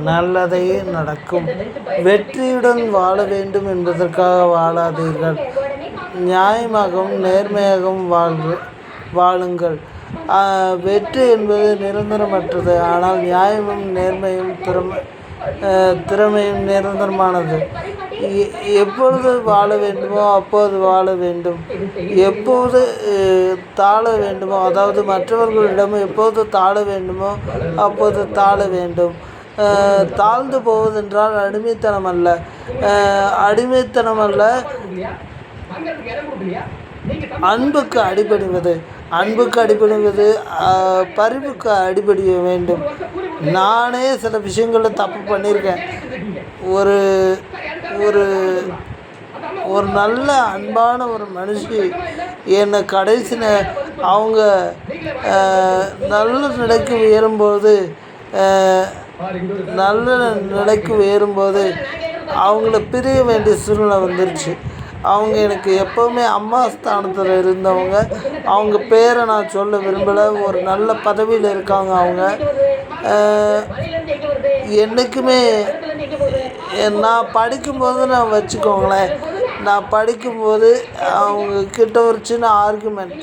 நல்லதே நடக்கும். வெற்றியுடன் வாழ வேண்டும் என்பதற்காக வாழாதீர்கள். நியாயமாகவும் நேர்மையாகவும் வாழுங்கள். வெற்றி என்பது நிரந்தரமற்றது. ஆனால் நியாயமும் நேர்மையும் திறமையும் நிரந்தரமானது. எப்பொழுது வாழ வேண்டுமோ அப்போது வாழ வேண்டும். எப்போது தாழ வேண்டுமோ, அதாவது மற்றவர்களிடம் எப்போது தாழ வேண்டுமோ அப்போது தாழ வேண்டும். தாழ்ந்து போவதென்றால் அடிமைத்தனம் அல்ல, அன்புக்கு அடிபணிவது. பரிவுக்கு அடிபடிய வேண்டும். நானே சில விஷயங்களில் தப்பு பண்ணியிருக்கேன். ஒரு ஒரு நல்ல அன்பான ஒரு மனுஷி என்னை அவங்க நல்ல நிலைக்கு உயரும்போது அவங்கள பிரிய வேண்டிய சூழ்நிலை வந்துருச்சு. அவங்க எனக்கு எப்போவுமே அம்மா ஸ்தானத்தில் இருந்தவங்க. அவங்க பேரை நான் சொல்ல விரும்பலை. ஒரு நல்ல பதவியில் இருக்காங்க. அவங்க என்றைக்குமே நான் படிக்கும்போது நான் படிக்கும்போது அவங்கக்கிட்ட ஒரு சின்ன ஆர்குமெண்ட்.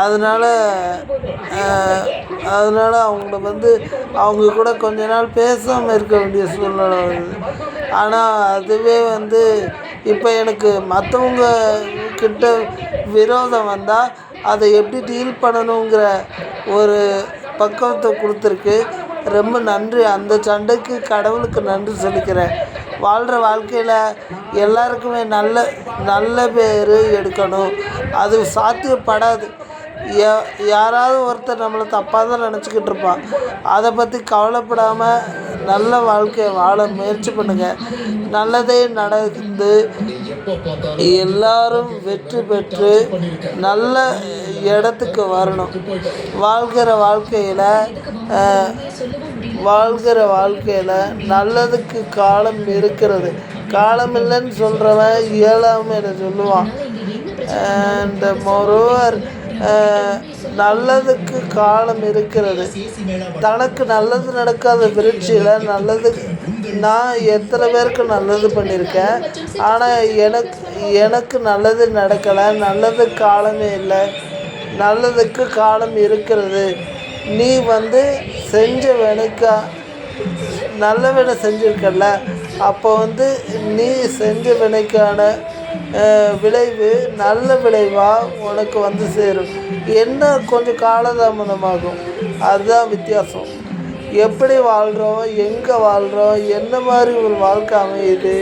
அதனால் அவங்க கூட கொஞ்ச நாள் பேசாமல் இருக்க வேண்டிய சூழ்நிலை வருது. ஆனால் அதுவே இப்போ எனக்கு மற்றவங்க கிட்ட விரோதம் வந்தால் அதை எப்படி டீல் பண்ணணுங்கிற ஒரு பக்குவத்தை கொடுத்துருக்கு. ரொம்ப நன்றி. அந்த சண்டைக்கு கடவுளுக்கு நன்றி சொல்லிக்கிறேன். வாழ்கிற வாழ்க்கையில் எல்லாருக்குமே நல்ல பேர் எடுக்கணும். அது சாத்தியப்படாது. யாராவது ஒருத்தர் நம்மளை தப்பாக தான் நினச்சிக்கிட்டு இருப்பான். அதை பற்றி கவலைப்படாமல் நல்ல வாழ்க்கையை வாழ முயற்சி பண்ணுங்கள். நல்லதே நடந்து எல்லாரும் வெற்றி பெற்று நல்ல இடத்துக்கு வரணும். வாழ்கிற வாழ்க்கையில் நல்லதுக்கு காலம் இருக்கிறது. காலம் இல்லைன்னு சொல்கிறவன் இயலாமையில சொல்லுவான். அண்ட் மோரோவர் நல்லதுக்கு காலம் இருக்கிறது. தனக்கு நல்லது நடக்காத விருட்சியில் நான் எத்தனை பேருக்கு நல்லது பண்ணியிருக்கேன். ஆனால் எனக்கு நல்லது நடக்கலை. நல்லது காலமே இல்லை. நல்லதுக்கு காலம் இருக்கிறது. நீ செஞ்ச வேலைக்கா நல்ல வேலை செஞ்சுருக்கல, அப்போ நீ செஞ்ச வினைக்கான விளைவு நல்ல விளைவாக உனக்கு சேரும். என்ன கொஞ்சம் காலதாமதமாகும். அதுதான் வித்தியாசம். எப்படி வாழ்கிறோம், எங்கே வாழ்கிறோம், என்ன மாதிரி ஒரு வாழ்க்கை அமையுது,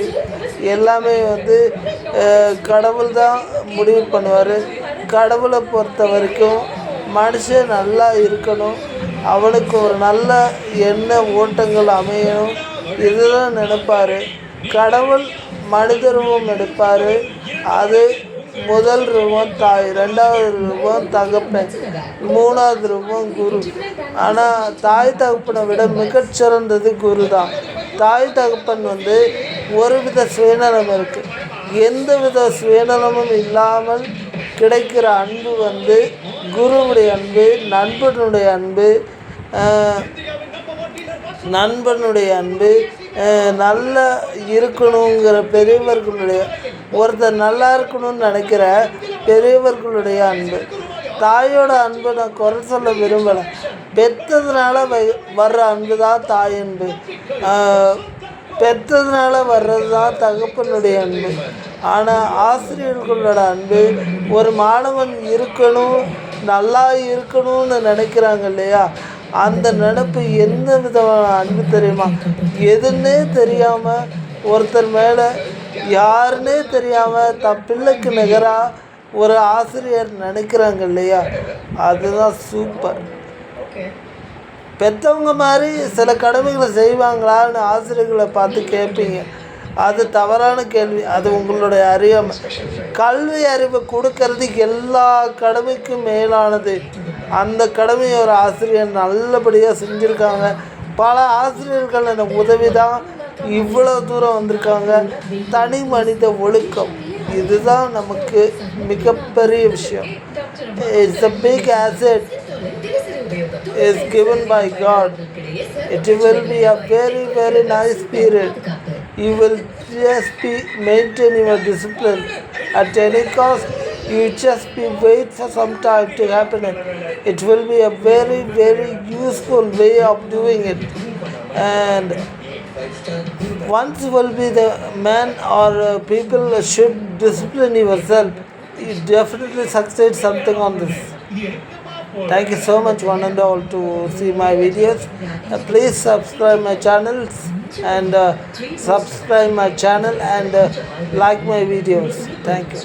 எல்லாமே கடவுள் தான் முடிவு பண்ணுவார். கடவுளை பொறுத்த வரைக்கும் மனுஷன் நல்லா இருக்கணும், அவனுக்கு ஒரு நல்ல எண்ண ஓட்டங்கள் அமையணும், இதுதான் நினைப்பார். கடவுள் மனித ரூபம் எடுப்பார். அது முதல் ரூபம் தாய், ரெண்டாவது ரூபம் தகப்பன், மூணாவது ரூபம் குரு. ஆனால் தாய் தகப்பனை விட மிகச்சிறந்தது குரு தான். தாய் தகப்பன் ஒருவித சுயநலம் இருக்குது. எந்தவித சுயநலமும் இல்லாமல் கிடைக்கிற அன்பு குருவுடைய அன்பு, நண்பனுடைய அன்பு, நல்லா இருக்கணுங்கிற பெரியவர்களுடைய, ஒருத்தர் நல்லா இருக்கணும்னு நினைக்கிற பெரியவர்களுடைய அன்பு. தாயோட அன்பு நான் குறை சொல்ல விரும்பலை. பெற்றதுனால வர்ற அன்பு தான் தாய் அன்பு. பெற்றதுனால வர்றது தான் தகப்பனுடைய அன்பு. ஆனால் ஆசிரியர்களோட அன்பு, ஒரு மாணவன் நல்லா இருக்கணும்னு நினைக்கிறாங்க இல்லையா, அந்த நினைப்பு எந்த விதமான அன்பு தெரியுமா? எதுன்னே தெரியாமல் ஒருத்தர் மேலே யாருன்னே தெரியாமல் தன் பிள்ளைக்கு நிகராக ஒரு ஆசிரியர் நினைக்கிறாங்க இல்லையா, அதுதான் சூப்பர். பெற்றவங்க மாதிரி சில கடமைகளை செய்வாங்களான்னு ஆசிரியர்களை பார்த்து கேட்பீங்க. அது தவறான கேள்வி. அது உங்களுடைய அறியாமை. கல்வி அறிவை கொடுக்கறது எல்லா கடமைக்கும் மேலானது. அந்த கடமையை ஒரு ஆசிரியர் நல்லபடியாக செஞ்சுருக்காங்க. பல ஆசிரியர்கள் எனக்கு உதவி தான் இவ்வளோ தூரம் வந்திருக்காங்க. தனி மனித ஒழுக்கம், இதுதான் நமக்கு மிகப்பெரிய விஷயம். It's a big asset. is given by God. It will be a very, very nice period. You will just be maintain your discipline at any cost. You just be wait for some time to happen. It will be a very, very useful way of doing it. And once will be the man or people should discipline yourself. You definitely succeed something on this. Thank you so much, one and all, to see my videos. Please subscribe my channels and subscribe my channel and like my videos. Thank you.